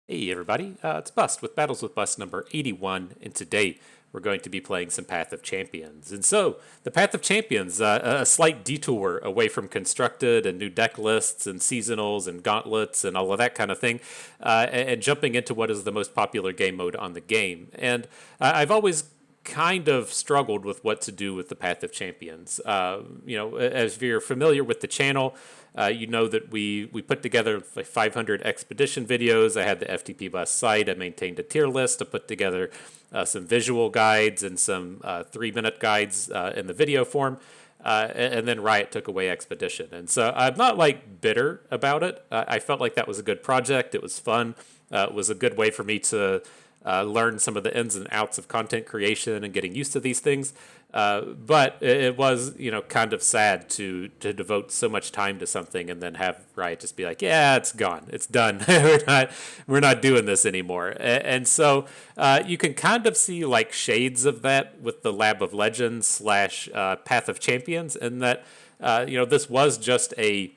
Hey everybody, it's Bust with Battles with Bust number 81, and today we're going to be playing some Path of Champions. And so, the Path of Champions, a slight detour away from constructed and new deck lists and seasonals and gauntlets and all of that kind of thing, and jumping into what is the most popular game mode on the game. And I've always kind of struggled with what to do with the Path of Champions. As you're familiar with the channel, you know that we put together like 500 expedition videos. I had the FTP bus site. I maintained a tier list. I put together some visual guides and some 3-minute guides in the video form. And then Riot took away Expedition. And so I'm not like bitter about it. I felt like that was a good project. It was fun. It was a good way for me to learn some of the ins and outs of content creation and getting used to these things. But it was, kind of sad to devote so much time to something and then have Riot just be like, "Yeah, it's gone, it's done. we're not doing this anymore." And so you can kind of see like shades of that with the Lab of Legends slash Path of Champions, and that this was just a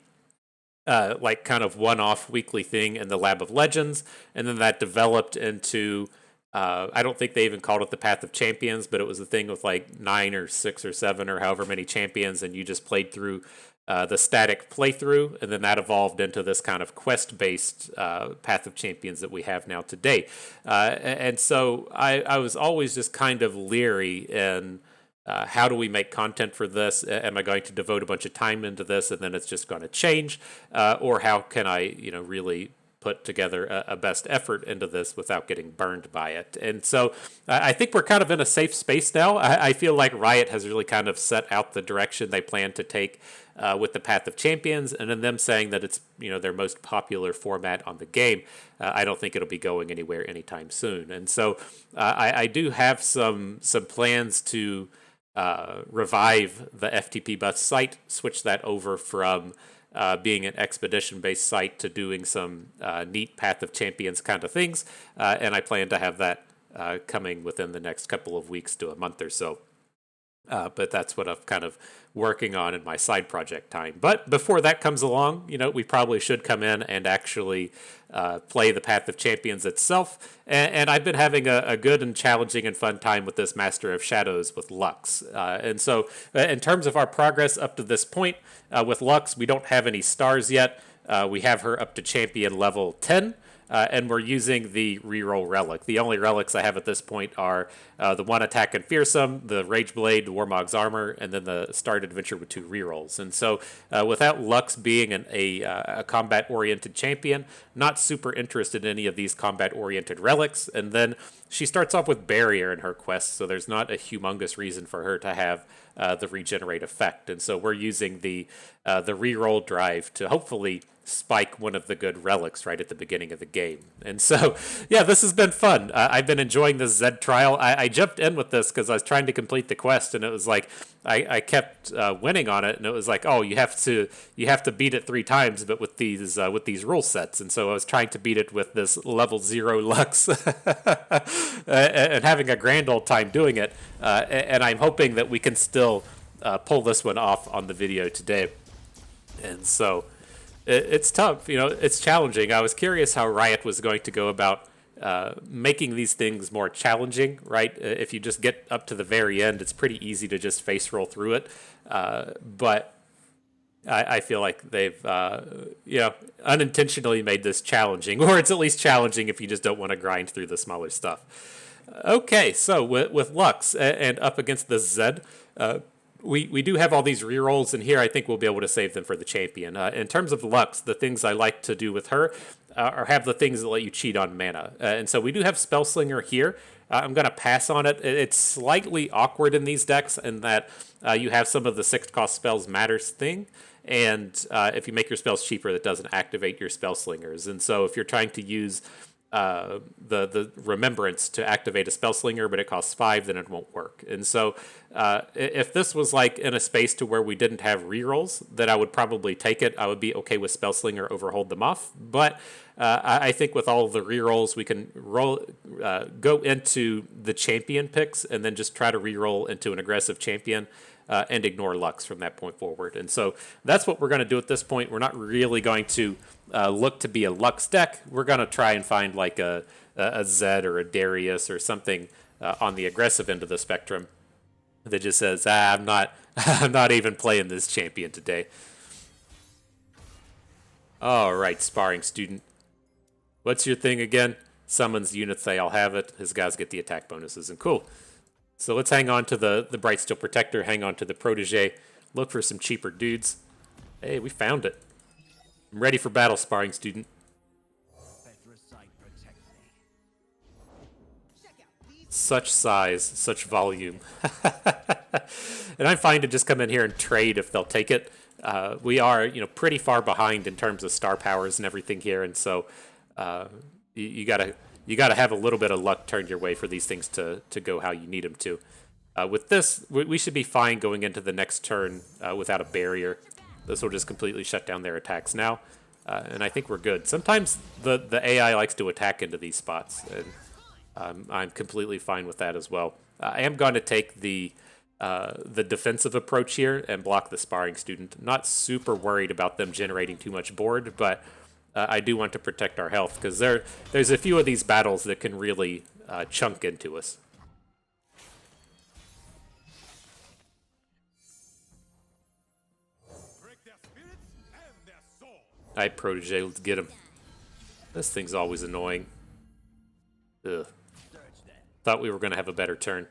like kind of one-off weekly thing in the Lab of Legends, and then that developed into I don't think they even called it the Path of Champions, but it was a thing with like 9 or 6 or 7 or however many champions, and you just played through the static playthrough, and then that evolved into this kind of quest-based Path of Champions that we have now today. And so I was always just kind of leery in how do we make content for this? Am I going to devote a bunch of time into this and then it's just going to change? Or how can I, really put together a best effort into this without getting burned by it? And so I think we're kind of in a safe space now. I feel like Riot has really kind of set out the direction they plan to take with the Path of Champions, and in them saying that it's their most popular format on the game. I don't think it'll be going anywhere anytime soon. And so I do have some plans to revive the FTP bus site, switch that over from being an expedition-based site to doing some neat Path of Champions kind of things, and I plan to have that coming within the next couple of weeks to a month or so. But that's what I'm kind of working on in my side project time. But before that comes along, we probably should come in and actually play the Path of Champions itself. And I've been having a good and challenging and fun time with this Master of Shadows with Lux. And so in terms of our progress up to this point, with Lux, we don't have any stars yet. We have her up to champion level 10. And we're using the reroll relic. The only relics I have at this point are the one attack and fearsome, the Rage Blade, Warmog's armor, and then the Start Adventure with 2 rerolls. And so, without Lux being a combat-oriented champion, not super interested in any of these combat-oriented relics. And then she starts off with Barrier in her quest, so there's not a humongous reason for her to have the regenerate effect. And so we're using the reroll drive to hopefully spike one of the good relics right at the beginning of the game. And so, yeah, this has been fun. I've been enjoying this Zed trial. I jumped in with this because I was trying to complete the quest, and it was like I kept winning on it, and it was like, oh, you have to beat it 3 times, but with these rule sets. And so I was trying to beat it with this level 0 Lux, and having a grand old time doing it. And I'm hoping that we can still pull this one off on the video today. And so it's tough, it's challenging. I was curious how Riot was going to go about making these things more challenging, right? If you just get up to the very end, it's pretty easy to just face roll through it. But I feel like they've, unintentionally made this challenging, or it's at least challenging if you just don't want to grind through the smaller stuff. Okay, so with Lux and up against the Zed, we do have all these rerolls, and here I think we'll be able to save them for the champion. In terms of Lux, the things I like to do with her are have the things that let you cheat on mana. And so we do have Spellslinger here. I'm going to pass on it. It's slightly awkward in these decks in that you have some of the 6-cost spells matters thing. And if you make your spells cheaper, that doesn't activate your Spellslingers. And so if you're trying to use the remembrance to activate a Spellslinger, but it costs 5, then it won't work. And so if this was like in a space to where we didn't have rerolls, then I would probably take it. I would be okay with Spellslinger over Hold Them Off. But I think with all of the rerolls, we can go into the champion picks and then just try to reroll into an aggressive champion and ignore Lux from that point forward. And so that's what we're going to do at this point. We're not really going to look to be a Lux deck. We're going to try and find like a Zed or a Darius or something on the aggressive end of the spectrum that just says, I'm not I'm not even playing this champion today. All right, sparring student. What's your thing again? Summons units, they all have it. His guys get the attack bonuses, and cool. So let's hang on to the Bright Steel Protector, hang on to the Protege, look for some cheaper dudes. Hey, we found it. I'm ready for battle, sparring student. Such size, such volume. And I'm fine to just come in here and trade if they'll take it. We are, pretty far behind in terms of star powers and everything here, and so you gotta have a little bit of luck turned your way for these things to go how you need them to. With this, we should be fine going into the next turn without a barrier. This will just completely shut down their attacks now, and I think we're good. Sometimes the AI likes to attack into these spots, and I'm completely fine with that as well. I am going to take the defensive approach here and block the sparring student. Not super worried about them generating too much board, but I do want to protect our health because there's a few of these battles that can really chunk into us. All right, Protege, let's get him. This thing's always annoying. Ugh. Thought we were going to have a better turn.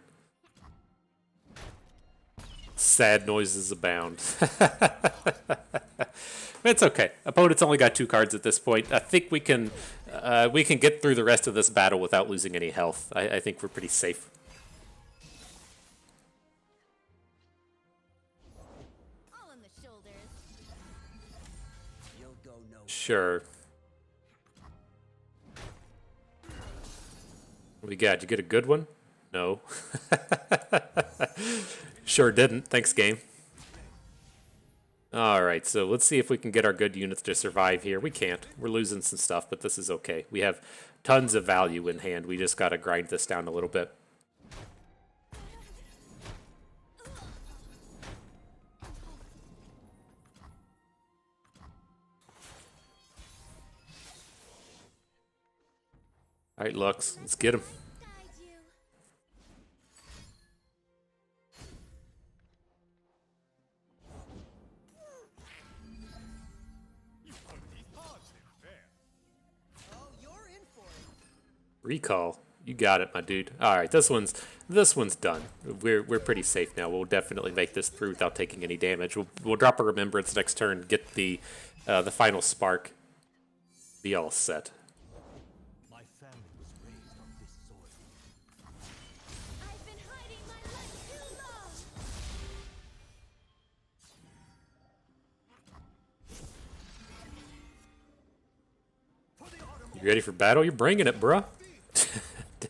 Sad noises abound. It's okay. Opponent's only got 2 cards at this point. I think we can get through the rest of this battle without losing any health. I think we're pretty safe. All on the shoulders. Sure. What we got? You get a good one? No. Sure didn't. Thanks, game. Alright, so let's see if we can get our good units to survive here. We can't. We're losing some stuff, but this is okay. We have tons of value in hand. We just gotta grind this down a little bit. Alright, Lux, let's get him. Recall. You got it, my dude. All right, this one's done. We're pretty safe now. We'll definitely make this through without taking any damage. We'll drop a remembrance next turn, get the final spark, be all set. My family was raised on this soil. I've been hiding my life too long. You ready for battle? You're bringing it, bruh.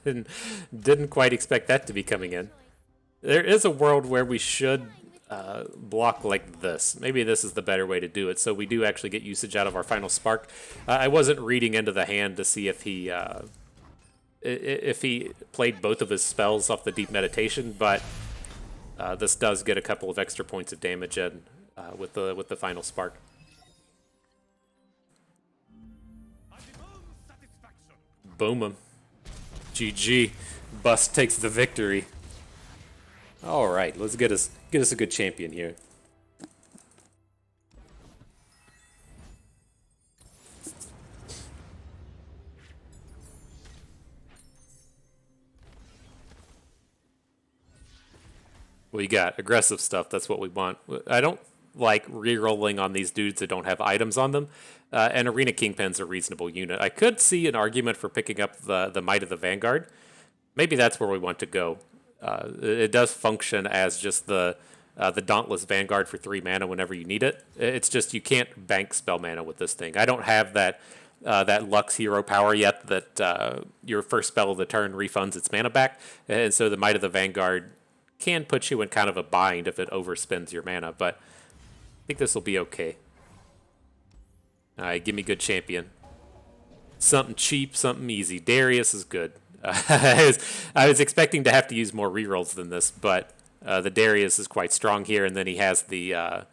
Didn't quite expect that to be coming in. There is a world where we should block like this. Maybe this is the better way to do it, so we do actually get usage out of our final spark. I wasn't reading into the hand to see if he played both of his spells off the deep meditation, but this does get a couple of extra points of damage in with the final spark. Boom him. GG. Bust takes the victory. All right, let's get us a good champion here. We got aggressive stuff. That's what we want. I don't like re-rolling on these dudes that don't have items on them. And Arena Kingpin's a reasonable unit. I could see an argument for picking up the Might of the Vanguard. Maybe that's where we want to go. It does function as just the Dauntless Vanguard for 3 mana whenever you need it. It's just you can't bank spell mana with this thing. I don't have that Lux hero power yet that your first spell of the turn refunds its mana back. And so the Might of the Vanguard can put you in kind of a bind if it overspends your mana, but I think this will be okay. All right, give me good champion. Something cheap, something easy. Darius is good. I was expecting to have to use more rerolls than this, but The Darius is quite strong here, and then he has the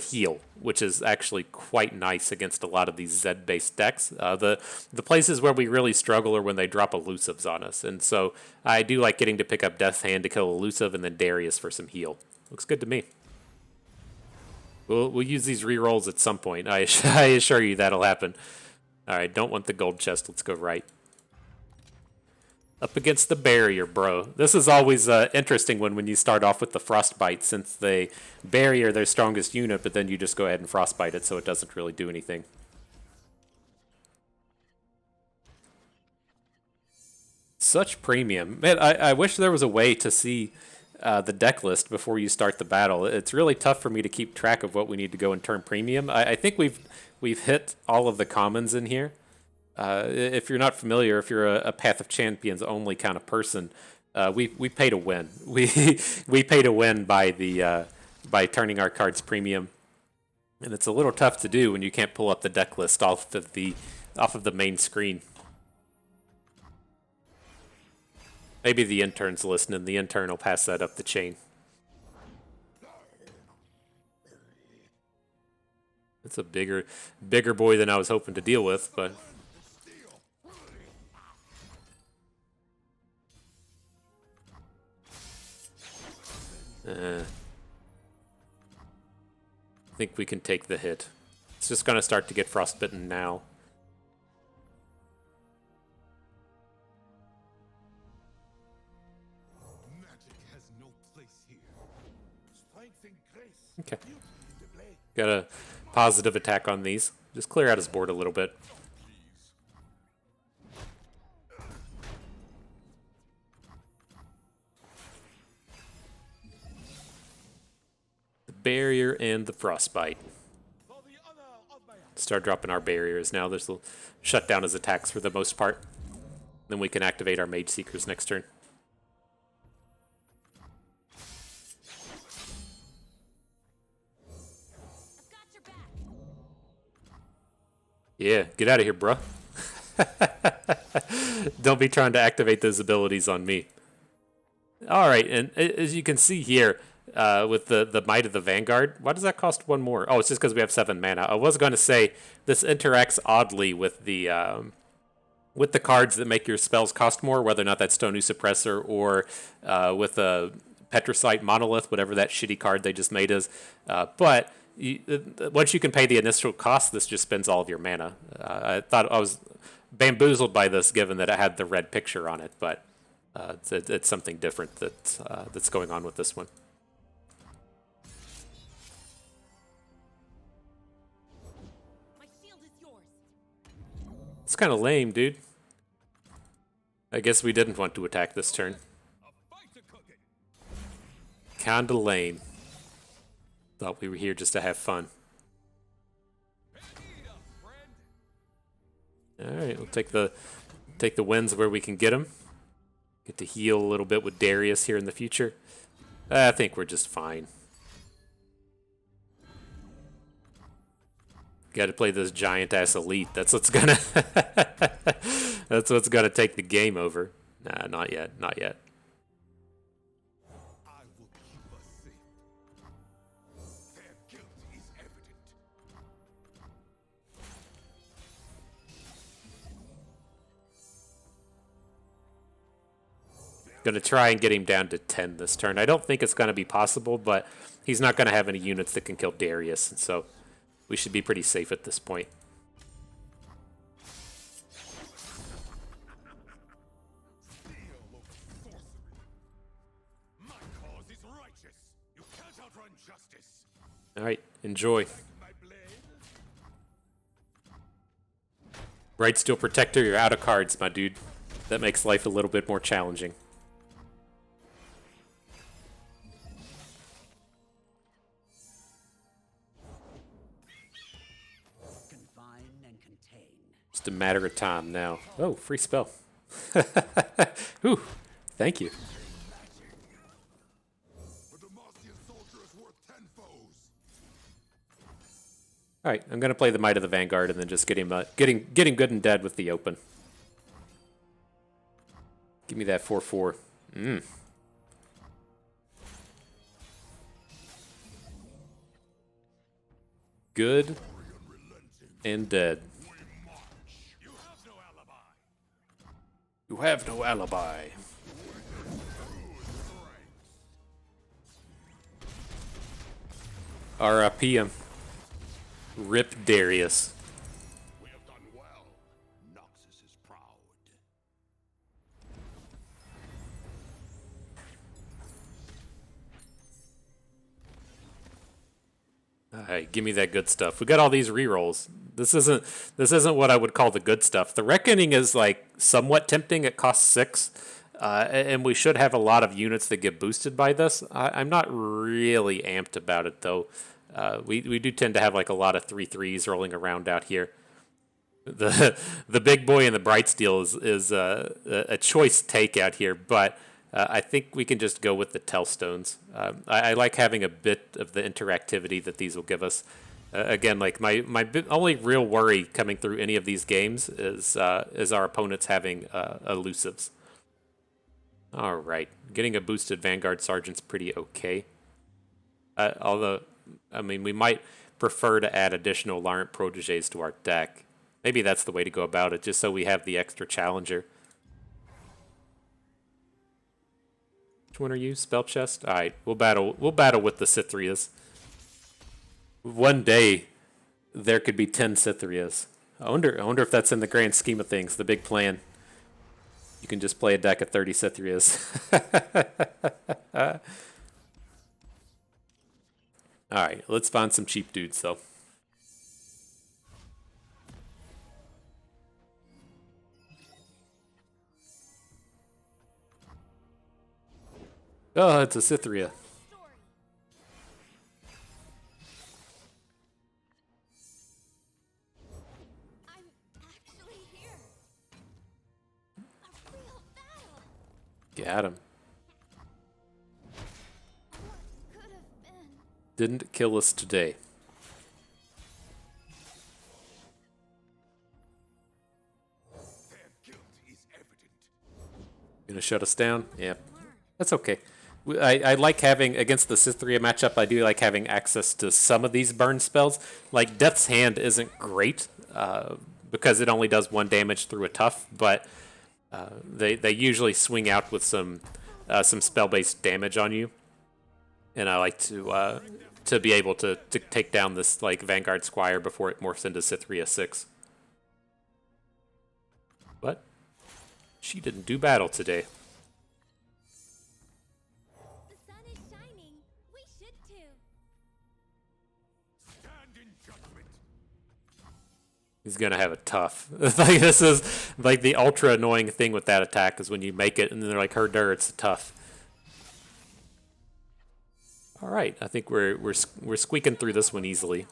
heal, which is actually quite nice against a lot of these Zed-based decks. The places where we really struggle are when they drop elusives on us, and so I do like getting to pick up Death's Hand to kill elusive, and then Darius for some heal. Looks good to me. We'll use these rerolls at some point. I assure you that'll happen. All right, don't want the gold chest. Let's go right. Up against the barrier, bro. This is always interesting when you start off with the frostbite, since the barrier their strongest unit, but then you just go ahead and frostbite it, so it doesn't really do anything. Such premium. Man, I wish there was a way to see the deck list before you start the battle. It's really tough for me to keep track of what we need to go and turn premium. I think we've hit all of the commons in here. If you're not familiar, if you're a Path of Champions only kind of person, we pay to win. We pay to win by turning our cards premium, and it's a little tough to do when you can't pull up the deck list off of the main screen. Maybe the intern's listening. The intern will pass that up the chain. It's a bigger boy than I was hoping to deal with, but. I think we can take the hit. It's just going to start to get frostbitten now. Okay. Got a positive attack on these. Just clear out his board a little bit. The barrier and the frostbite. Start dropping our barriers now. This will shut down his attacks for the most part. Then we can activate our Mage Seekers next turn. Yeah, get out of here, bruh. Don't be trying to activate those abilities on me. All right, and as you can see here, with the Might of the Vanguard, why does that cost one more? Oh, it's just because we have 7 mana. I was going to say this interacts oddly with the cards that make your spells cost more, whether or not that's Stone Suppressor or with a Petricite Monolith, whatever that shitty card they just made is. But once you can pay the initial cost, this just spends all of your mana. I thought I was bamboozled by this, given that it had the red picture on it, but it's something different that's going on with this one. My shield is yours. It's kind of lame, dude. I guess we didn't want to attack this turn. Kinda lame. Thought we were here just to have fun. Alright, we'll take the wins where we can get them. Get to heal a little bit with Darius here in the future. I think we're just fine. Got to play this giant ass elite. That's what's gonna that's what's gonna take the game over. Nah, not yet, not yet. Going to try and get him down to 10 this turn. I don't think it's going to be possible, but he's not going to have any units that can kill Darius, and so we should be pretty safe at this point. All right, enjoy. Bright Steel Protector, you're out of cards, my dude. That makes life a little bit more challenging. Just a matter of time now. Oh, free spell. Ooh, thank you. All right, I'm gonna play the Might of the Vanguard and then just get him getting good and dead with the open. Give me that 4/4. Good and dead. You have no alibi. You have no alibi. R.I.P. him. Rip Darius. We have done well. Noxus is proud. Alright, give me that good stuff. We got all these rerolls. This isn't what I would call the good stuff. The Reckoning is like somewhat tempting. It costs 6. And we should have a lot of units that get boosted by this. I'm not really amped about it though. We do tend to have like a lot of 3/3s rolling around out here. The big boy in the bright steel is a choice take out here, but I think we can just go with the Tellstones. I like having a bit of the interactivity that these will give us. Again, like my only real worry coming through any of these games is our opponents having elusives. All right, getting a boosted Vanguard Sergeant's pretty okay. Although, I mean, we might prefer to add additional Laurent Protégés to our deck. Maybe that's the way to go about it, just so we have the extra Challenger. Which one are you? Spell Chest? All right, we'll battle with the Cythrias. One day, there could be 10 Cythrias. I wonder if that's in the grand scheme of things, the big plan. You can just play a deck of 30 Cythrias. Alright, let's find some cheap dudes, though. Oh, it's a Cythria. I'm actually here. A real battle. Got him. What could have been? Didn't kill us today. Their guilt is evident. Gonna shut us down? Yep. That's okay. I like having, against the Cythria matchup, I do like having access to some of these burn spells. Like, Death's Hand isn't great, because it only does 1 damage through a tough, but they usually swing out with some spell-based damage on you. And I like to be able to take down this, like, Vanguard Squire before it morphs into Cythria 6. But she didn't do battle today. The sun is shining. We should too. Stand in judgment. He's gonna have a tough. Like, this is like the ultra annoying thing with that attack is when you make it and then they're like, herder, it's tough. All right, I think we're squeaking through this one easily.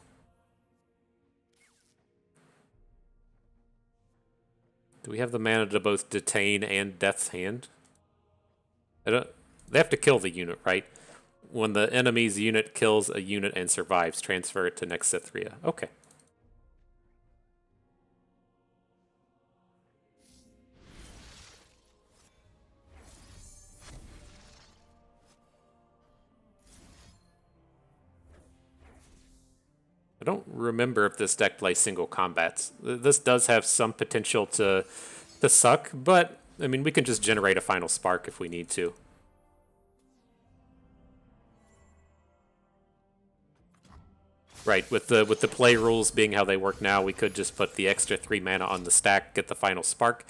Do we have the mana to both detain and Death's Hand? They have to kill the unit, right? When the enemy's unit kills a unit and survives, transfer it to next Cythria. Okay. I don't remember if this deck plays single combats. This does have some potential to suck, but I mean, we can just generate a final spark if we need to. Right, with the play rules being how they work now, we could just put the extra 3 mana on the stack, get the final spark.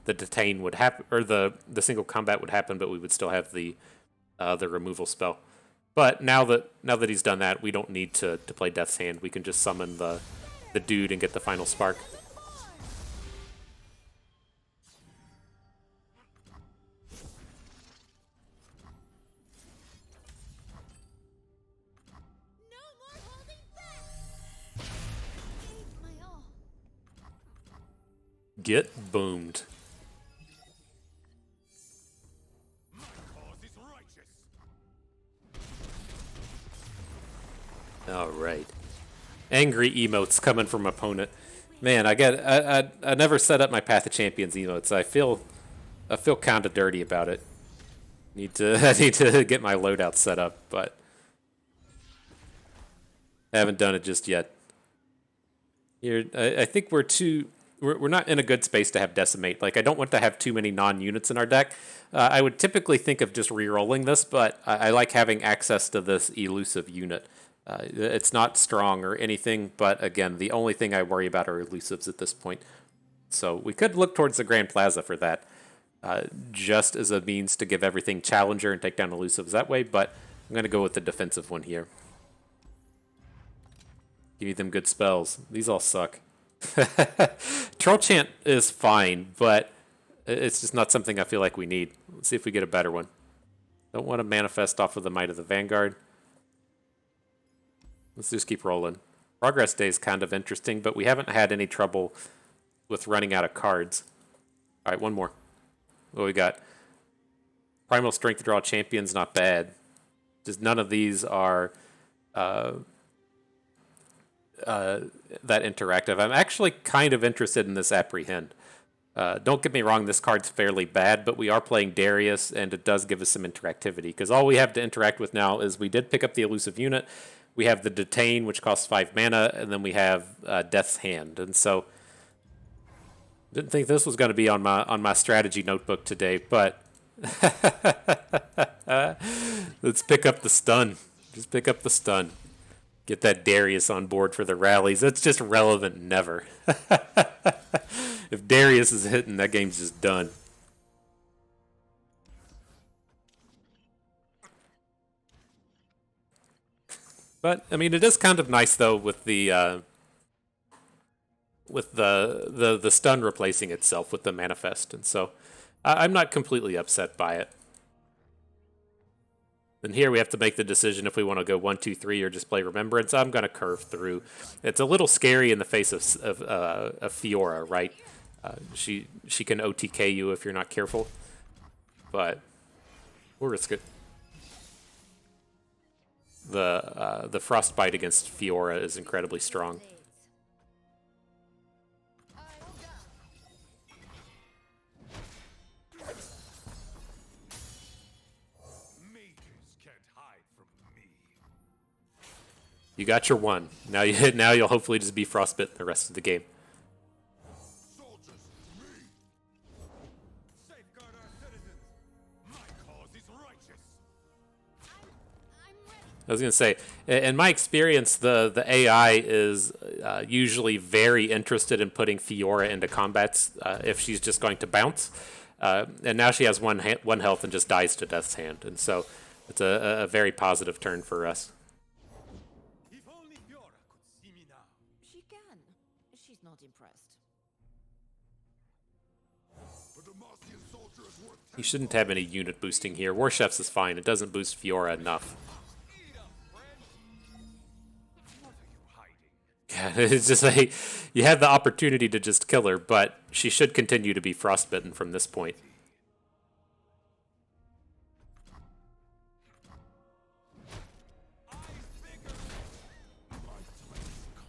The detain would happen, or the single combat would happen, but we would still have the removal spell. But now that he's done that, we don't need to play Death's Hand. We can just summon the dude and get the final spark. No more holding back. Gave my all. Get boomed. My cause is righteous. All right. Angry emotes coming from opponent. Man, I never set up my Path of Champions emotes. I feel kind of dirty about it. I need to get my loadout set up, but I haven't done it just yet. I think we're not in a good space to have decimate. Like, I don't want to have too many non-units in our deck. I would typically think of just re-rolling this, but I like having access to this elusive unit. It's not strong or anything, but again, the only thing I worry about are elusives at this point. So we could look towards the Grand Plaza for that, just as a means to give everything Challenger and take down elusives that way, but I'm going to go with the defensive one here. Give me them good spells. These all suck. Troll Chant is fine, but it's just not something I feel like we need. Let's see if we get a better one. Don't want to manifest off of the Might of the Vanguard. Let's just keep rolling. Progress Day is kind of interesting, but we haven't had any trouble with running out of cards. All right, one more. What we got? Primal Strength Draw Champions, not bad. Just none of these are that interactive. I'm actually kind of interested in this Apprehend. Don't get me wrong, this card's fairly bad, but we are playing Darius, and it does give us some interactivity, because all we have to interact with now is we did pick up the elusive unit, we have the Detain, which costs 5 mana, and then we have Death's Hand. And so, didn't think this was going to be on my strategy notebook today, but let's pick up the stun. Just pick up the stun. Get that Darius on board for the rallies. That's just relevant never. If Darius is hitting, that game's just done. But I mean, it is kind of nice though with the stun replacing itself with the manifest, and so I'm not completely upset by it. And here we have to make the decision if we want to go 1, 2, 3 or just play Remembrance. I'm going to curve through. It's a little scary in the face of Fiora, right? She can OTK you if you're not careful, but we'll risk it. The Frostbite against Fiora is incredibly strong. You got your one. Now you'll hopefully just be frostbitten the rest of the game. Soldiers, me. Safeguard our citizens. My cause is righteous. I'm ready. I was gonna say, in my experience, the AI is usually very interested in putting Fiora into combats if she's just going to bounce. And now she has one health and just dies to Death's Hand, and so it's a very positive turn for us. If only Fiora could see me now. She can. She's not impressed. But the Martian soldier is worth You shouldn't have any unit boosting here. War Chefs is fine. It doesn't boost Fiora enough. Eat up, friend. What are you hiding? Yeah, it's just like you had the opportunity to just kill her, but she should continue to be frostbitten from this point.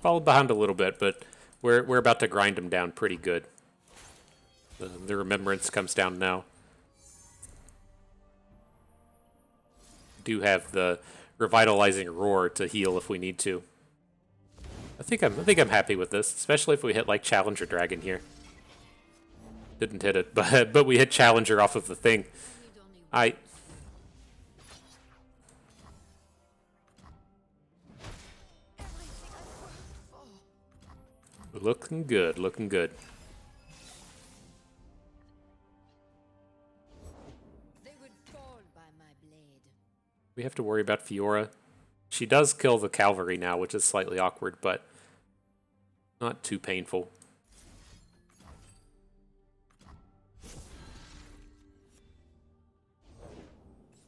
Followed behind a little bit, but we're about to grind him down pretty good. The Remembrance comes down now. Do have the Revitalizing Roar to heal if we need to. I think I'm happy with this, especially if we hit like Challenger Dragon here. Didn't hit it, but we hit Challenger off of the thing. I looking good, looking good. They would fall by my blade. We have to worry about Fiora. She does kill the cavalry now, which is slightly awkward, but not too painful.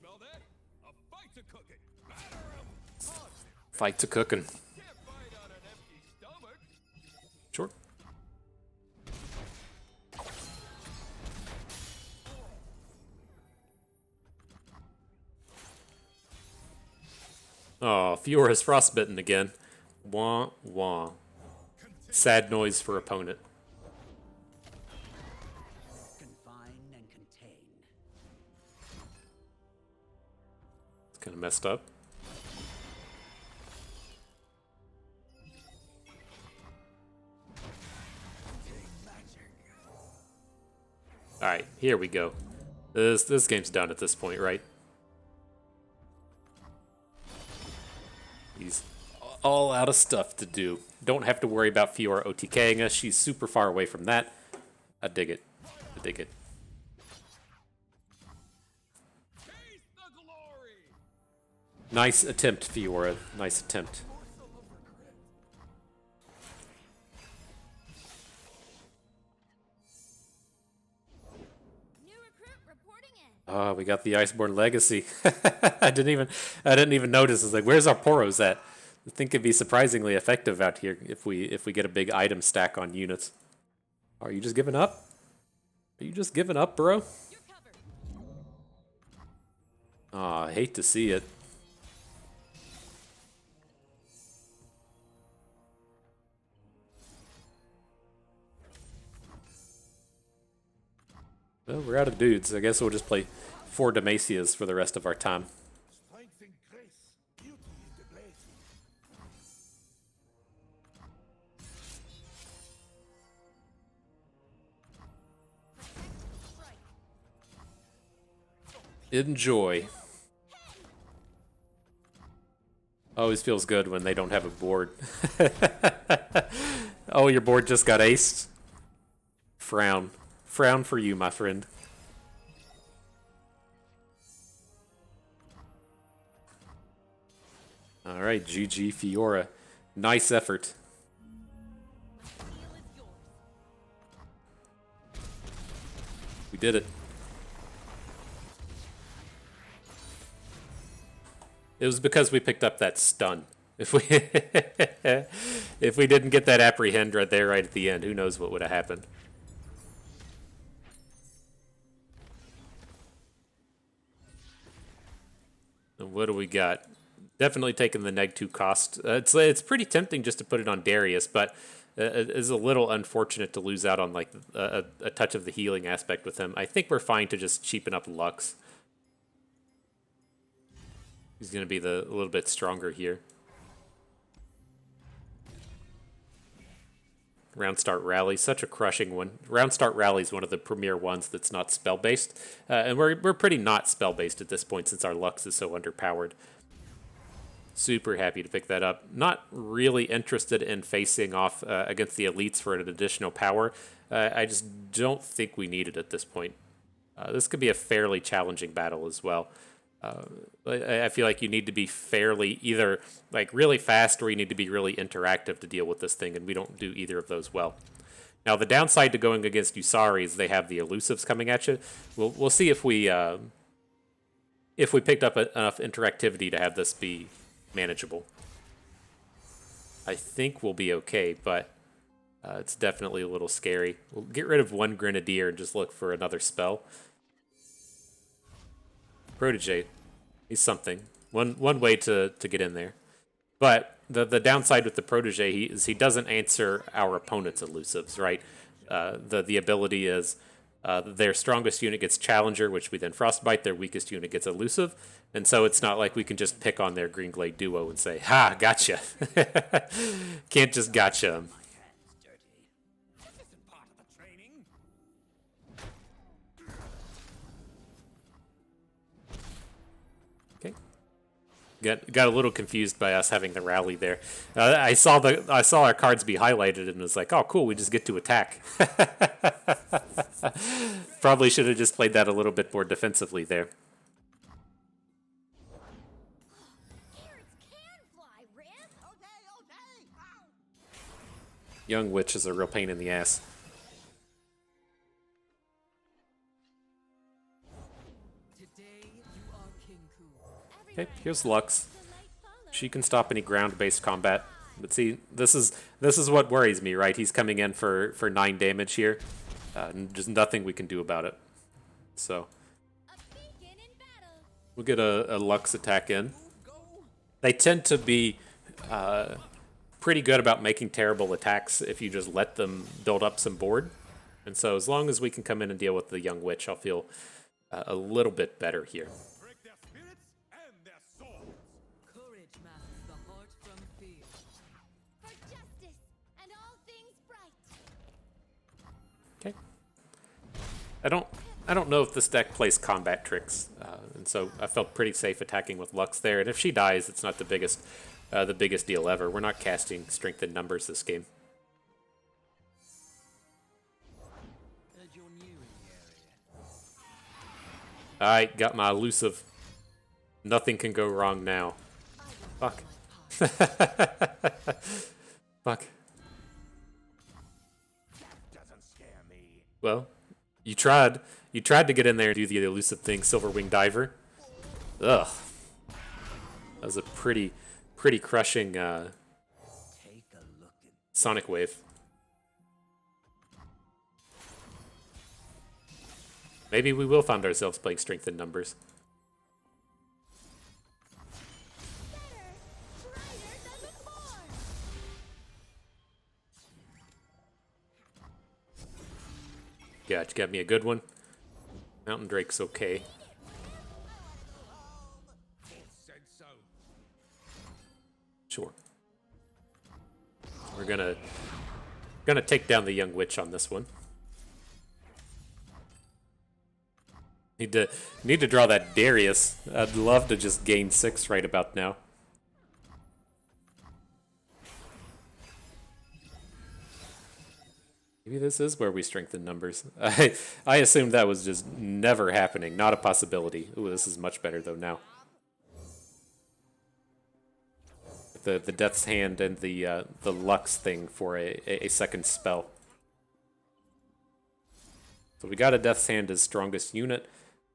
Smell that? A fight's a cooking. Batter 'em. Hard. Fights a cooking. Can't fight on an empty stomach. Sure. Oh, Fiora's frostbitten again. Wah, wah. Sad noise for opponent. Confine and contain. It's kind of messed up. All right, here we go. This game's done at this point, right? He's all out of stuff to do. Don't have to worry about Fiora OTKing us. She's super far away from that. I dig it. I dig it. Nice attempt, Fiora. Nice attempt. New recruit reporting in. Oh, we got the Iceborne Legacy. I didn't even notice. It's like, where's our Poros at? I think it'd be surprisingly effective out here if we get a big item stack on units. Are you just giving up? Are you just giving up, bro? You're covered. Aw, I hate to see it. Well, we're out of dudes. I guess we'll just play 4 Demacias for the rest of our time. Strength and grace, beauty in the blade. Enjoy. Always feels good when they don't have a board. Oh, your board just got aced? Frown. Frown for you, my friend. Alright, GG Fiora. Nice effort. We did it. It was because we picked up that stun. If we if we didn't get that apprehend right there right at the end, who knows what would have happened. And what do we got? Definitely taking the neg 2 cost. It's pretty tempting just to put it on Darius, but it is a little unfortunate to lose out on like a touch of the healing aspect with him. I think we're fine to just cheapen up Lux. He's going to be a little bit stronger here. Round Start Rally, such a crushing one. Round Start Rally is one of the premier ones that's not spell-based. And we're pretty not spell-based at this point since our Lux is so underpowered. Super happy to pick that up. Not really interested in facing off against the elites for an additional power. I just don't think we need it at this point. This could be a fairly challenging battle as well. I feel like you need to be fairly either like really fast or you need to be really interactive to deal with this thing, and we don't do either of those well. Now, the downside to going against Usari is they have the elusives coming at you. We'll see if we picked up enough interactivity to have this be manageable. I think we'll be okay, but it's definitely a little scary. We'll get rid of one Grenadier and just look for another spell. Protege, he's something. One way to get in there. But the downside with the Protege is he doesn't answer our opponent's elusives, right? The ability is their strongest unit gets Challenger, which we then Frostbite. Their weakest unit gets Elusive. And so it's not like we can just pick on their Green Glade duo and say, ha, gotcha. Can't just gotcha them. Got a little confused by us having the rally there. I saw our cards be highlighted and was like, oh cool, we just get to attack. Probably should have just played that a little bit more defensively there. Carrots can fly, Rip. Okay. Ow. Young Witch is a real pain in the ass. Okay, here's Lux. She can stop any ground-based combat. But see, this is what worries me, right? He's coming in for 9 damage here. Just nothing we can do about it. So we'll get a Lux attack in. They tend to be pretty good about making terrible attacks if you just let them build up some board. And so as long as we can come in and deal with the Young Witch, I'll feel a little bit better here. I don't know if this deck plays combat tricks, and so I felt pretty safe attacking with Lux there. And if she dies, it's not the biggest deal ever. We're not casting strength in numbers this game. Heard you're new in the area. Alright, got my elusive. Nothing can go wrong now. Fuck. Fuck. Doesn't scare me. Well, you tried. You tried to get in there and do the elusive thing, Silver Wing Diver. Ugh. That was a pretty crushing Take a look at Sonic Wave. Maybe we will find ourselves playing strength in numbers. Better, brighter than before. Yeah, you got me a good one. Mountain Drake's okay. Said so. Sure. We're gonna take down the young witch on this one. Need to draw that Darius. I'd love to just gain 6 right about now. Maybe this is where we strengthen numbers. I assumed that was just never happening, not a possibility. Ooh, this is much better though now. The Death's Hand and the Lux thing for a second spell. So we got a Death's Hand as strongest unit,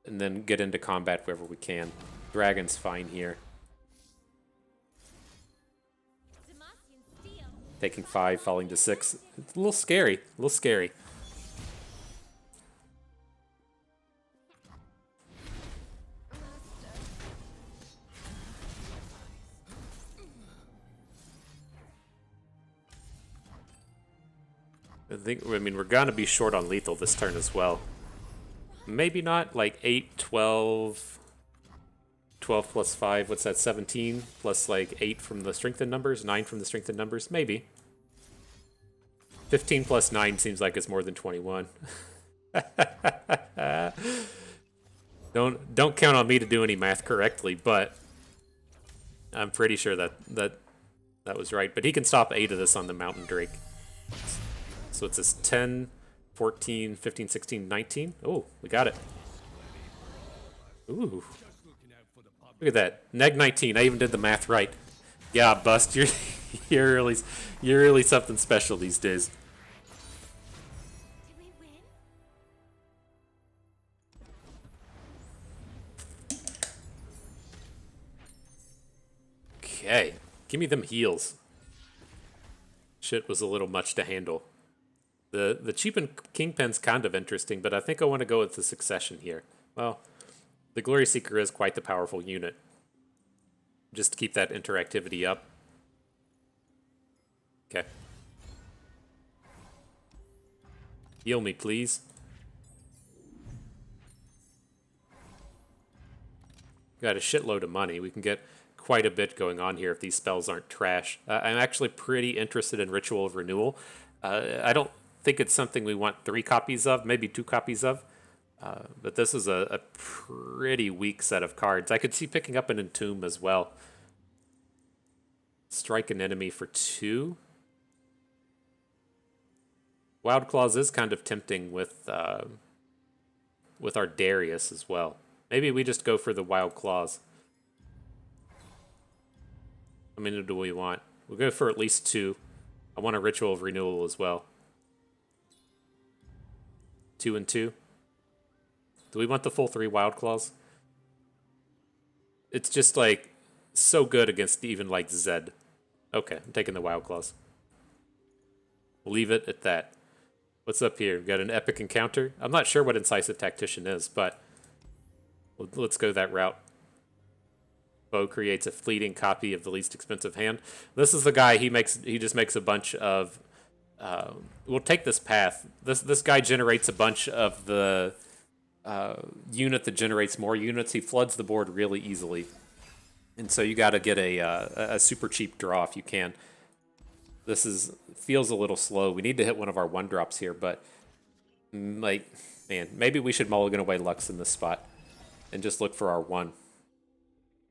and then get into combat wherever we can. Dragon's fine here. Demacian steel. Taking 5, falling to 6. It's a little scary. A little scary. I mean, we're gonna be short on lethal this turn as well. Maybe not, like 8, 12... 12 plus 5, what's that, 17? Plus like 8 from the strength in numbers, 9 from the strength in numbers, maybe. 15 plus 9 seems like it's more than 21. Don't count on me to do any math correctly, but I'm pretty sure that was right. But he can stop 8 of this on the Mountain Drake. So it's this 10, 14, 15, 16, 19. Oh, we got it. Ooh. Look at that. Neg 19. I even did the math right. Yeah, Bust, you're really something special these days. Did we win? Okay. Give me them heals. Shit was a little much to handle. The cheapened Kingpin's kind of interesting, but I think I want to go with the Succession here. Well, the Glory Seeker is quite the powerful unit. Just to keep that interactivity up. Okay. Heal me, please. Got a shitload of money. We can get quite a bit going on here if these spells aren't trash. I'm actually pretty interested in Ritual of Renewal. I don't think it's something we want 3 copies of, maybe 2 copies of. But this is a pretty weak set of cards. I could see picking up an Entomb as well. Strike an enemy for 2. Wild Claws is kind of tempting with our Darius as well. Maybe we just go for the Wild Claws. How many do we want? We'll go for at least 2. I want a Ritual of Renewal as well. 2 and 2. Do we want the full 3 Wild Claws? It's just like so good against even like Zed. Okay, I'm taking the Wild Claws. We'll leave it at that. What's up here? We've got an epic encounter. I'm not sure what Incisive Tactician is, but let's go that route. Bo creates a fleeting copy of the least expensive hand. This is the guy, he just makes a bunch of we'll take this path. This guy generates a bunch of the unit that generates more units. He floods the board really easily. And so you got to get a super cheap draw if you can. This feels a little slow. We need to hit one of our 1-drops here, but like Man, maybe we should mulligan away Lux in this spot and just look for our 1.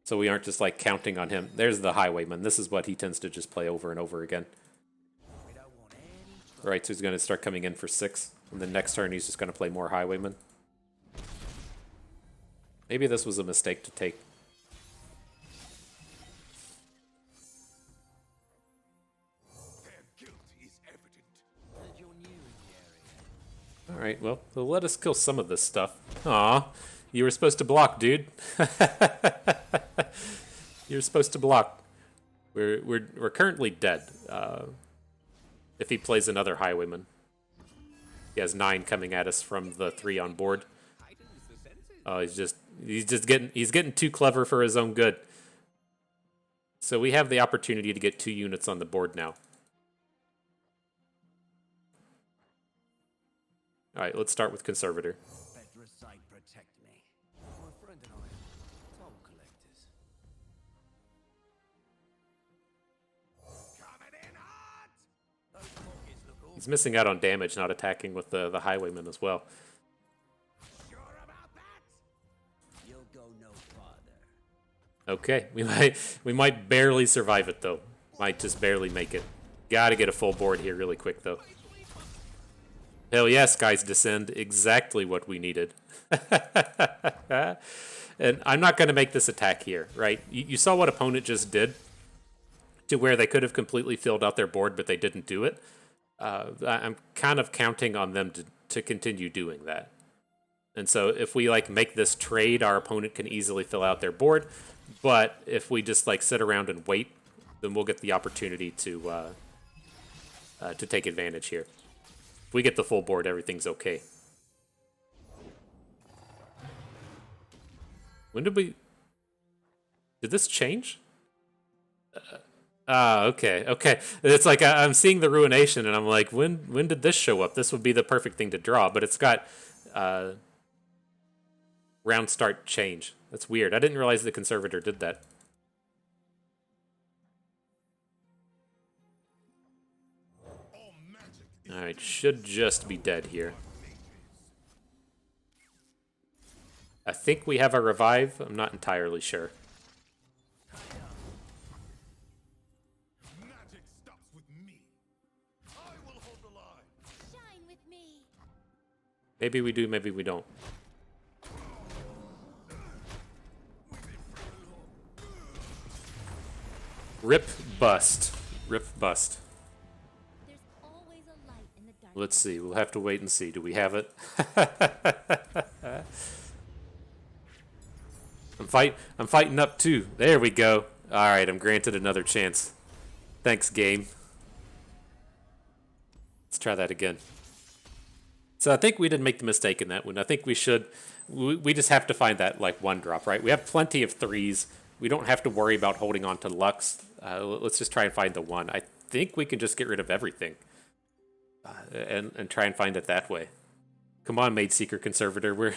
So we aren't just like counting on him. There's the Highwayman. This is what he tends to just play over and over again. Right, so he's going to start coming in for 6. And then next turn he's just going to play more Highwayman. Maybe this was a mistake to take. Alright, well, let us kill some of this stuff. Aw, you were supposed to block, dude. You were supposed to block. We're currently dead. If he plays another Highwayman. He has 9 coming at us from the 3 on board. Oh, he's getting too clever for his own good. So we have the opportunity to get 2 units on the board now. All right, let's start with Conservator. Protect me. My friend and I are toll collectors. Coming in hot! Those pockets look all He's missing out on damage, not attacking with the Highwayman as well. sure about that. You'll go no farther. Okay, we might barely survive it though. Might just barely make it. Gotta get a full board here really quick though. Hell yes, guys, descend. Exactly what we needed. And I'm not going to make this attack here, right? You saw what opponent just did to where they could have completely filled out their board, but they didn't do it. I'm kind of counting on them to continue doing that. And so if we like make this trade, our opponent can easily fill out their board. But if we just like sit around and wait, then we'll get the opportunity to take advantage here. If we get the full board, everything's okay. When did we... Did this change? Okay. It's like I'm seeing the Ruination, and I'm like, when did this show up? This would be the perfect thing to draw, but it's got round start change. That's weird. I didn't realize the Conservator did that. Alright, should just be dead here. I think we have a revive. I'm not entirely sure. Magic stops with me. I will hold the line. Shine with me. Maybe we do, maybe we don't. Rip bust. Rip bust. There's always a light in the dark. Let's see. We'll have to wait and see. Do we have it? I'm fighting up too. There we go. All right, I'm granted another chance. Thanks, game. Let's try that again. So I think we didn't make the mistake in that one. I think we should. We just have to find that like 1-drop, right? We have plenty of 3s. We don't have to worry about holding on to Lux. Let's just try and find the 1. I think we can just get rid of everything and try and find it that way. Come on, Mage Seeker Conservator. We're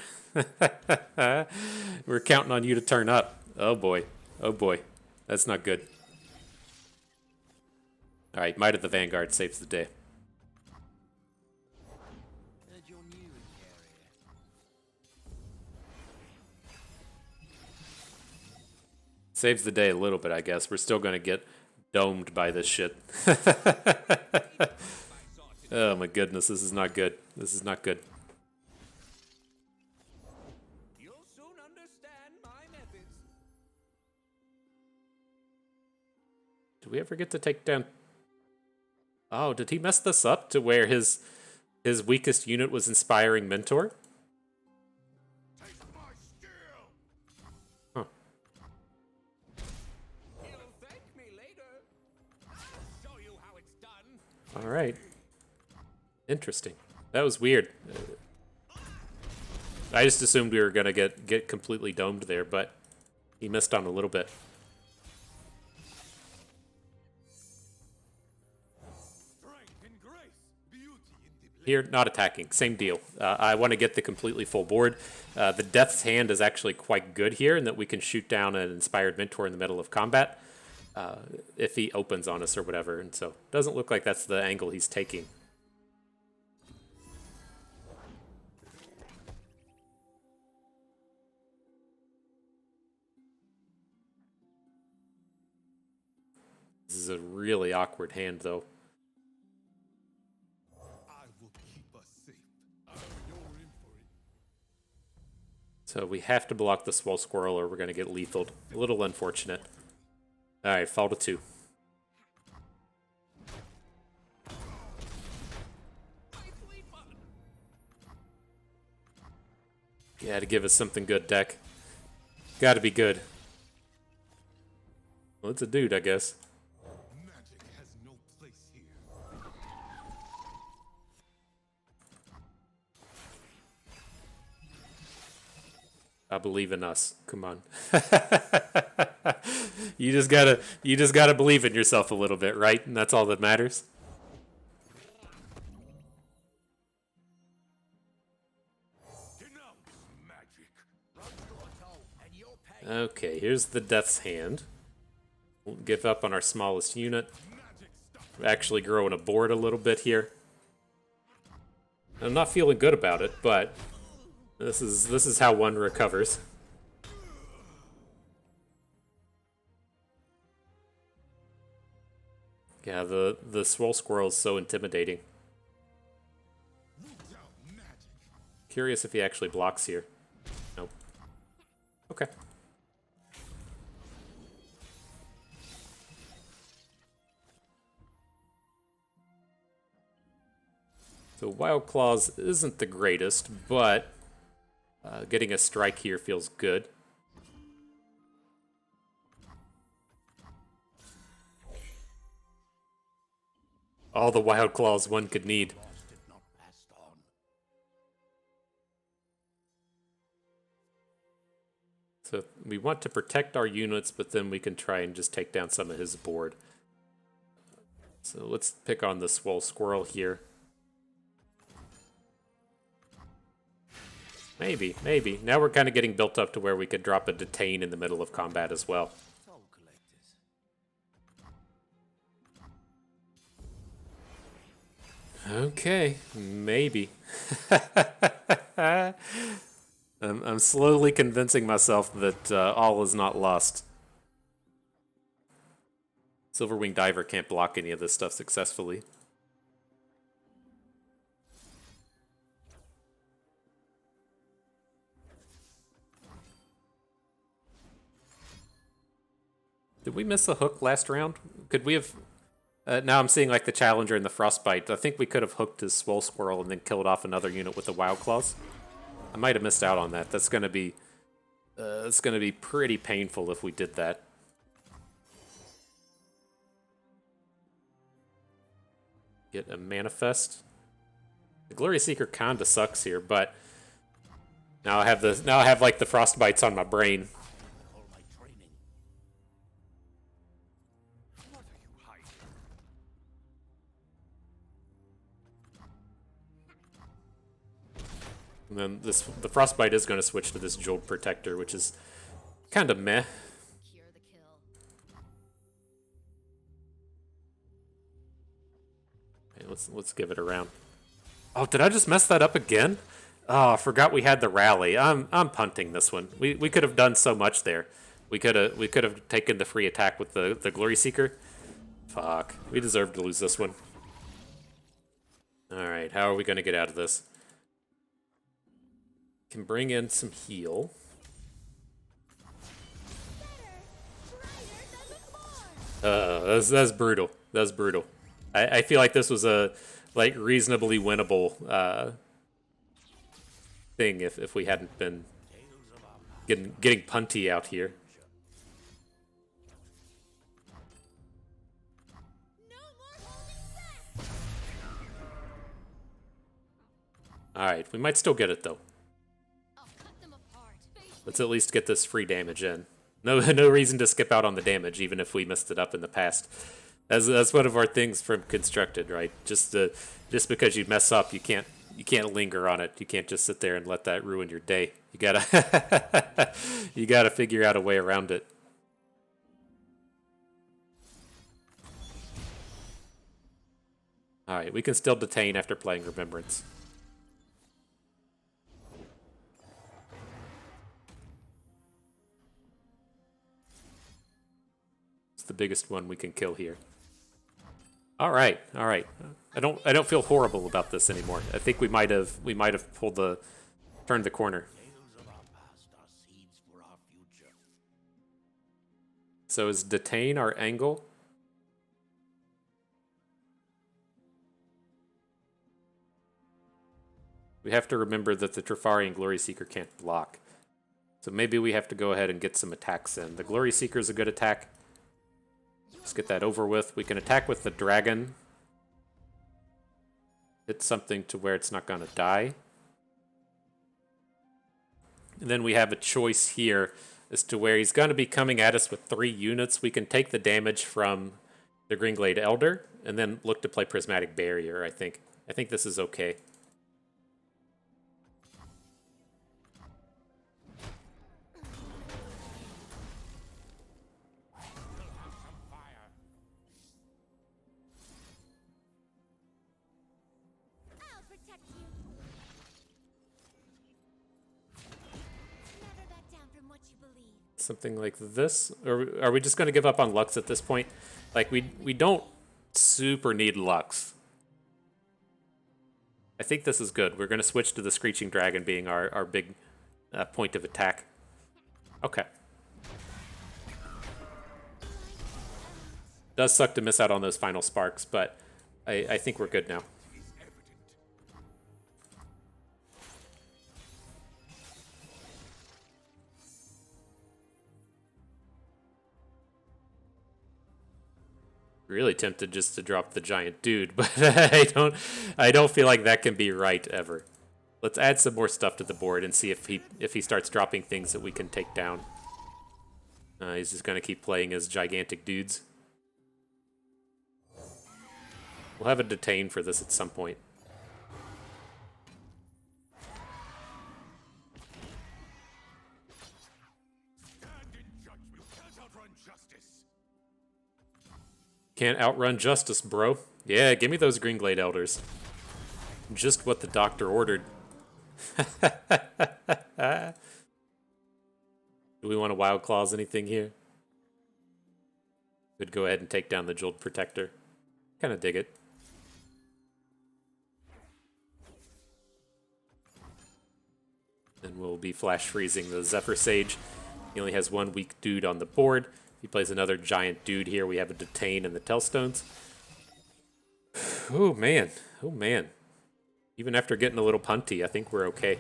counting on you to turn up. Oh boy. Oh boy. That's not good. All right, Might of the Vanguard saves the day. Heard you're new in the area. Saves the day a little bit, I guess. We're still going to get domed by this shit. Oh my goodness, this is not good. This is not good. You'll soon understand my methods. Did we ever get to take down... Oh, did he mess this up to where his weakest unit was Inspiring Mentor? Take my skill. Huh. You'll thank me later. I'll show you how it's done. All right. Interesting. That was weird. I just assumed we were going to get completely domed there, but he missed on a little bit. Strength and grace. Beauty in the Here, not attacking. Same deal. I want to get the completely full board. The Death's Hand is actually quite good here in that we can shoot down an Inspired Mentor in the middle of combat if he opens on us or whatever. And so it doesn't look like that's the angle he's taking. This is a really awkward hand, though. I will keep us safe. You're in for it. So we have to block the Swole Squirrel or we're going to get lethaled. A little unfortunate. Alright, fall to 2. Gotta give us something good, deck. Gotta be good. Well, it's a dude, I guess. Magic has no place here. I believe in us. Come on. You just gotta believe in yourself a little bit, right? And that's all that matters. Denounce magic. And you're paid. Okay, here's the Death's Hand. We'll give up on our smallest unit. Magic stuff. We're actually growing a board a little bit here. I'm not feeling good about it, but this is how one recovers. Yeah, the Swole Squirrel is so intimidating. Root out magic. Curious if he actually blocks here. Nope. Okay. So Wild Claws isn't the greatest, but getting a strike here feels good. All the Wild Claws one could need. Lost if not passed on. So we want to protect our units, but then we can try and just take down some of his board. So let's pick on the Swole Squirrel here. Maybe, maybe. Now we're kind of getting built up to where we could drop a detain in the middle of combat as well. Toll collectors. Okay, maybe. I'm slowly convincing myself that all is not lost. Silverwing Diver can't block any of this stuff successfully. Did we miss a hook last round? Could we have... now I'm seeing like the Challenger and the Frostbite. I think we could have hooked his Swole Squirrel and then killed off another unit with the Wild Claws. I might have missed out on that. That's gonna be... it's gonna be pretty painful if we did that. Get a Manifest. The Glory Seeker kinda sucks here, but... Now I have like the Frostbites on my brain. All my training. What are you hiding? And then the Frostbite is going to switch to this Jeweled Protector, which is kind of meh. Secure the kill. Okay, let's give it a round. Oh, did I just mess that up again? Oh, I forgot we had the rally. I'm punting this one. We could have done so much there. We could have taken the free attack with the Glory Seeker. Fuck. We deserve to lose this one. All right, how are we going to get out of this? Can bring in some heal. That's brutal. That's brutal. I feel like this was a like reasonably winnable thing if we hadn't been getting punty out here. No more holding back. All right, we might still get it though. I'll cut them apart. Let's at least get this free damage in. No reason to skip out on the damage, even if we messed it up in the past. That's one of our things from Constructed, right? Just because you mess up, you can't linger on it. You can't just sit there and let that ruin your day. You gotta figure out a way around it. All right, we can still detain after playing Remembrance. It's the biggest one we can kill here. All right, all right. I don't feel horrible about this anymore. I think we might have turned the corner. Tales of our past are seeds for our future. So is detain our angle? We have to remember that the Trifarian Glory Seeker can't block. So maybe we have to go ahead and get some attacks in. The Glory Seeker is a good attack. Let's get that over with. We can attack with the dragon. Hit something to where it's not going to die. And then we have a choice here as to where he's going to be coming at us with 3 units. We can take the damage from the Greenglade Elder and then look to play Prismatic Barrier, I think. I think this is okay. I'll protect you. Never back down from what you believe. Something like this? Or are we just going to give up on Lux at this point? Like, we don't super need Lux. I think this is good. We're going to switch to the Screeching Dragon being our big point of attack. Okay. Does suck to miss out on those final sparks, but I think we're good now. Really tempted just to drop the giant dude, but I don't feel like that can be right ever. Let's add some more stuff to the board and see if he starts dropping things that we can take down. He's just gonna keep playing as gigantic dudes. We'll have a detain for this at some point. Can't outrun justice, bro. Yeah, give me those Greenglade Elders. Just what the doctor ordered. Do we want to Wild Claws anything here? Could go ahead and take down the Jeweled Protector. Kind of dig it. And we'll be flash freezing the Zephyr Sage. He only has 1 weak dude on the board. He plays another giant dude here. We have a detain and the Tellstones. Oh, man. Oh, man. Even after getting a little punty, I think we're okay.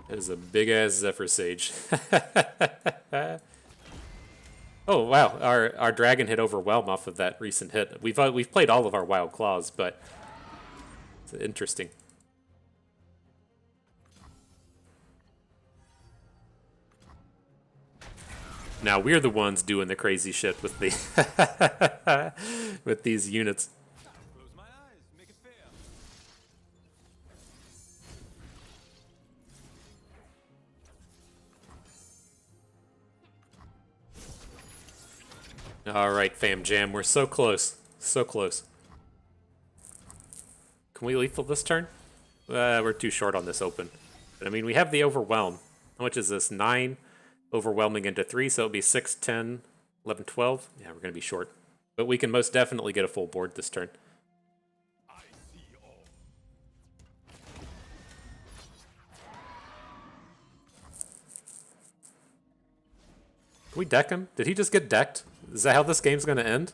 That is a big-ass Zephyr Sage. Oh, wow. Our dragon hit Overwhelm off of that recent hit. We've played all of our Wild Claws, but it's interesting. Now we're the ones doing the crazy shit with the with these units. Close my eyes, make it fair. All right, fam jam, we're so close. So close. Can we lethal this turn? We're too short on this open. But I mean, we have the Overwhelm. How much is this? 9 overwhelming into 3, so it'll be 6, 10, 11, 12. Yeah, we're going to be short. But we can most definitely get a full board this turn. I see all. Can we deck him? Did he just get decked? Is that how this game's going to end?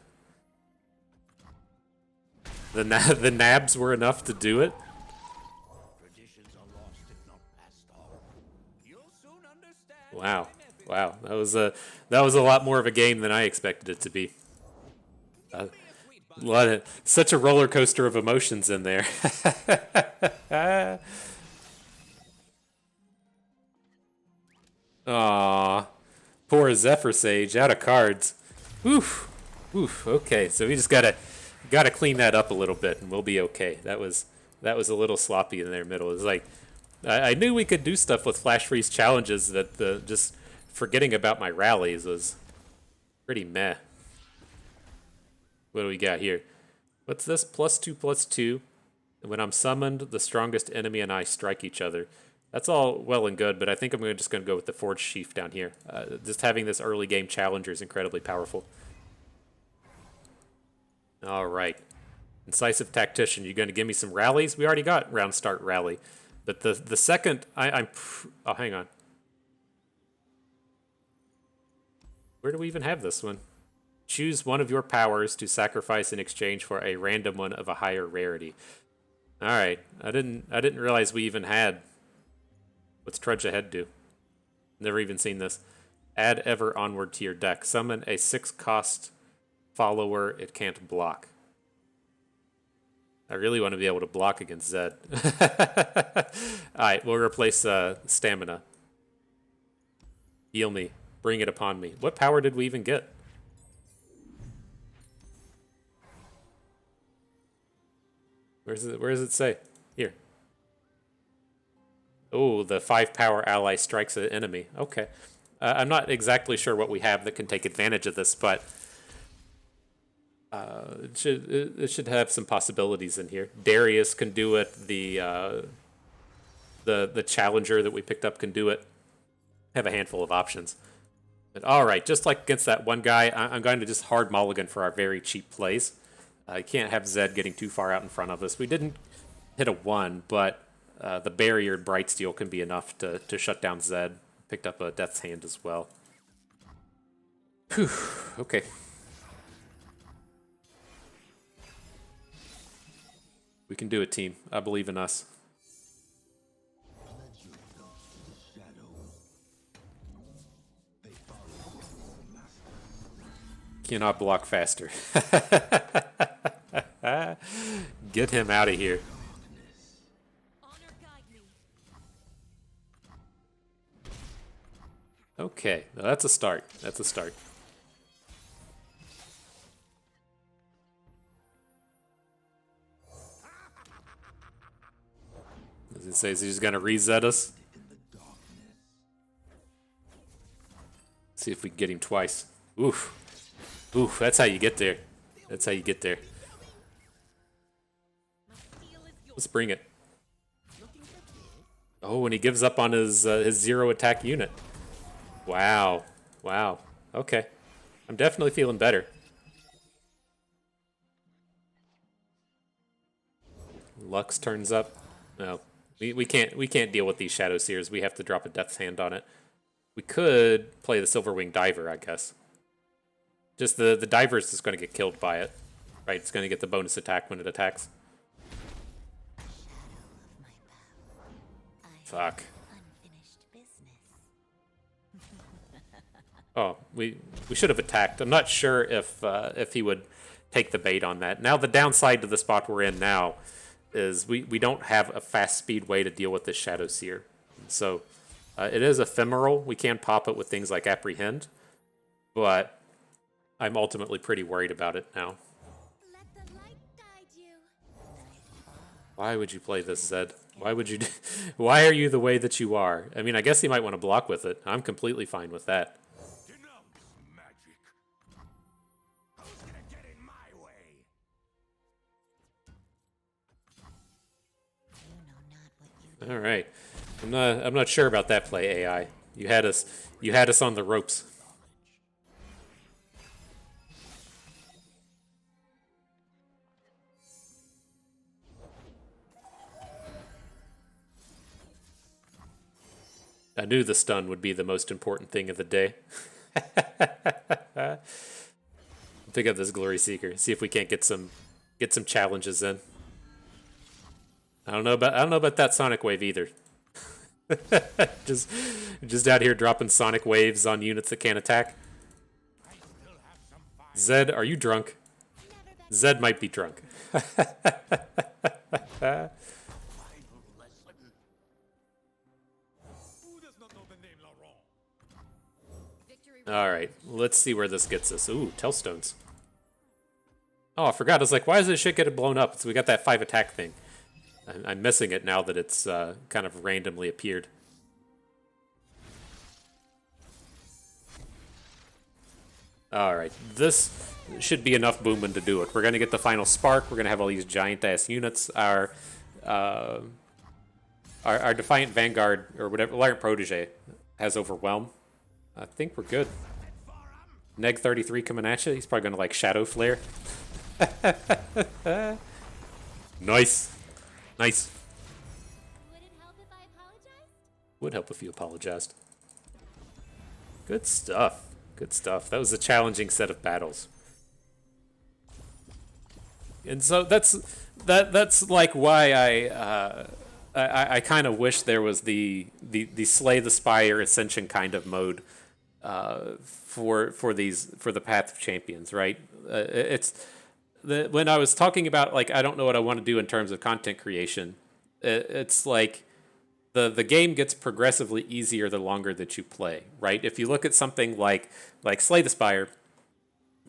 The nabs were enough to do it? Traditions are lost if not passed on. You'll soon understand. Wow. Wow. That was a lot more of a game than I expected it to be. Such a roller coaster of emotions in there. Aww. Poor Zephyr Sage, out of cards. Oof. Oof. Okay, so we just gotta clean that up a little bit, and we'll be okay. That was a little sloppy in their middle. It was like I knew we could do stuff with flash freeze challenges. That just forgetting about my rallies was pretty meh. What do we got here? What's this? +2/+2. When I'm summoned, the strongest enemy and I strike each other. That's all well and good, but I think I'm just going to go with the Forged Sheaf down here. Just having this early game challenger is incredibly powerful. All right. Incisive Tactician, you going to give me some rallies? We already got round start rally. But the second, oh, hang on. Where do we even have this one? Choose one of your powers to sacrifice in exchange for a random one of a higher rarity. All right, I didn't realize we even had. What's Trudge Ahead do? Never even seen this. Add Ever Onward to your deck. Summon a 6-cost follower it can't block. I really want to be able to block against Zed. Alright, we'll replace Stamina. Heal me. Bring it upon me. What power did we even get? Where does it say? Here. Oh, the 5-power ally strikes an enemy. Okay. I'm not exactly sure what we have that can take advantage of this, but it should have some possibilities in here. Darius can do it. The challenger that we picked up can do it. Have a handful of options. But all right, just like against that one guy, I'm going to just hard mulligan for our very cheap plays. I can't have Zed getting too far out in front of us. We didn't hit a 1, but the barrier Brightsteel can be enough to shut down Zed. Picked up a Death's Hand as well. Whew, okay. We can do it, team. I believe in us. Cannot block faster. Get him out of here. Okay, now that's a start. That's a start. Does it say he's going to reset us? See if we can get him twice. Oof. Oof, that's how you get there. That's how you get there. Let's bring it. Oh, and he gives up on his 0 attack unit. Wow. Wow. Okay. I'm definitely feeling better. Lux turns up. No. We can't deal with these Shadow Seers. We have to drop a Death's Hand on it. We could play the Silverwing Diver, I guess. Just the diver is just going to get killed by it. Right, it's going to get the bonus attack when it attacks. Fuck. Oh, we should have attacked. I'm not sure if he would take the bait on that. Now the downside to the spot we're in now is we don't have a fast speed way to deal with this Shadow Seer. So it is ephemeral. We can pop it with things like Apprehend, but I'm ultimately pretty worried about it now. Let the light guide you. Why would you play this, Zed? Why would you? Why are you the way that you are? I mean, I guess he might want to block with it. I'm completely fine with that. Magic. Who's gonna get in my way? All right, I'm not sure about that play, AI. You had us on the ropes. I knew the stun would be the most important thing of the day. Pick up this Glory Seeker. See if we can't get some challenges in. I don't know about that Sonic Wave either. just out here dropping Sonic Waves on units that can't attack. Zed, are you drunk? Zed might be drunk. Alright, let's see where this gets us. Ooh, Tellstones. Oh, I forgot. I was like, why does this shit get blown up? So we got that 5 attack thing. I'm missing it now that it's kind of randomly appeared. Alright, this should be enough booming to do it. We're going to get the final spark. We're going to have all these giant-ass units. Our Defiant Vanguard, or whatever, Alliant Protege, has Overwhelm. I think we're good. Neg 33 coming at you. He's probably going to, like, Shadow Flare. Nice. Nice. Would it help if I apologized? Would help if you apologized. Good stuff. Good stuff. That was a challenging set of battles. And so that's like why I kind of wish there was the Slay the Spire Ascension kind of mode for the Path of Champions, right? When I was talking about, like, I don't know what I want to do in terms of content creation, it's like the game gets progressively easier the longer that you play, right? If you look at something like Slay the Spire,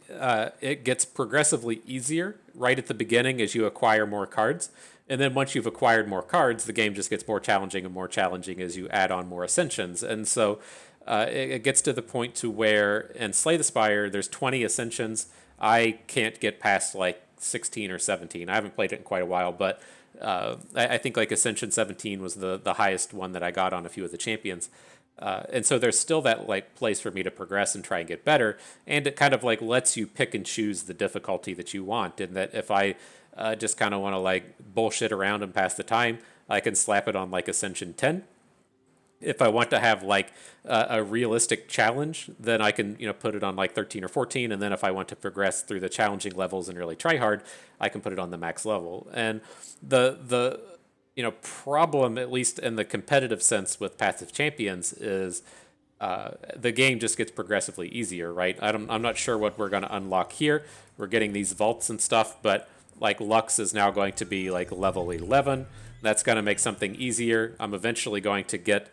it gets progressively easier right at the beginning as you acquire more cards. And then once you've acquired more cards, the game just gets more challenging and more challenging as you add on more Ascensions. And so it gets to the point to where in Slay the Spire, there's 20 Ascensions. I can't get past like 16 or 17. I haven't played it in quite a while, but I think like Ascension 17 was the highest one that I got on a few of the champions. And so there's still that like place for me to progress and try and get better. And it kind of like lets you pick and choose the difficulty that you want. And that if I just kind of want to like bullshit around and pass the time, I can slap it on like Ascension 10. If I want to have like a realistic challenge, then I can, put it on like 13 or 14. And then if I want to progress through the challenging levels and really try hard, I can put it on the max level. And the problem, at least in the competitive sense with Path of Champions, is the game just gets progressively easier, right? I'm not sure what we're going to unlock here. We're getting these vaults and stuff, but like Lux is now going to be like level 11. That's going to make something easier. I'm eventually going to get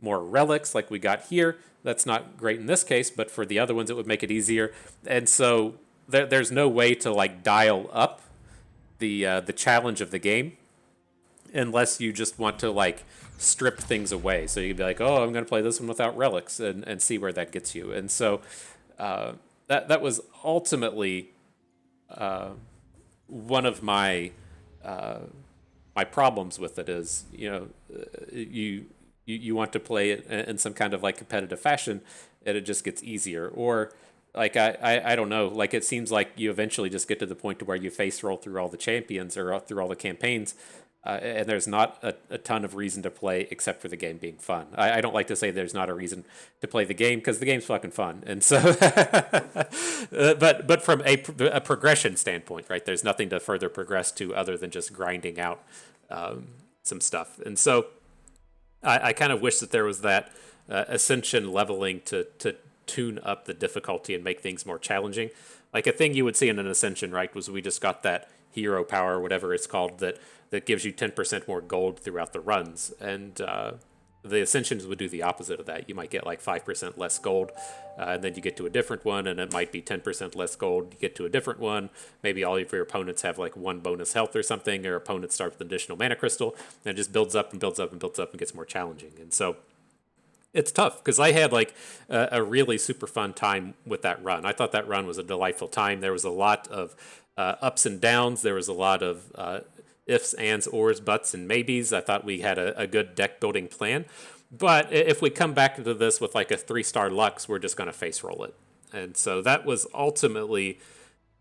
more relics like we got here. That's not great in this case, but for the other ones it would make it easier. And so there's no way to like dial up the challenge of the game unless you just want to like strip things away. So you'd be like, oh, I'm going to play this one without relics and see where that gets you. And so that was ultimately one of my my problems with it is, you want to play it in some kind of like competitive fashion, and it just gets easier. Or like I don't know, like it seems like you eventually just get to the point to where you face roll through all the champions or through all the campaigns, and there's not a ton of reason to play except for the game being fun. I don't like to say there's not a reason to play the game because the game's fucking fun, and so but from a progression standpoint, right? There's nothing to further progress to other than just grinding out some stuff, and so. I kind of wish that there was that Ascension leveling to tune up the difficulty and make things more challenging. Like a thing you would see in an Ascension, right, was we just got that hero power, whatever it's called, that gives you 10% more gold throughout the runs. And the Ascensions would do the opposite of that. You might get like 5% less gold, and then you get to a different one, and it might be 10% less gold. You get to a different one. Maybe all of your opponents have like one bonus health or something, or opponents start with an additional mana crystal, and it just builds up and builds up and builds up and gets more challenging. And so it's tough because I had like a really super fun time with that run. I thought that run was a delightful time. There was a lot of ups and downs. There was a lot of ifs, ands, ors, buts, and maybes. I thought we had a good deck building plan. But if we come back to this with like a 3-star Lux, we're just going to face roll it. And so that was ultimately,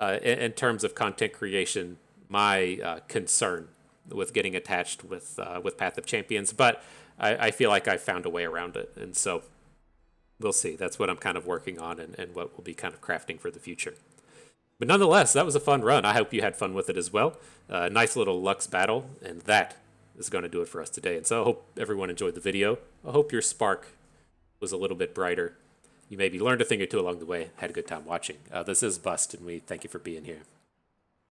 in terms of content creation, my concern with getting attached with Path of Champions. But I feel like I found a way around it. And so we'll see. That's what I'm kind of working on and what we'll be kind of crafting for the future. But nonetheless, that was a fun run. I hope you had fun with it as well. Nice little Lux battle, and that is going to do it for us today. And so I hope everyone enjoyed the video. I hope your spark was a little bit brighter. You maybe learned a thing or two along the way, had a good time watching. This is Bust, and we thank you for being here.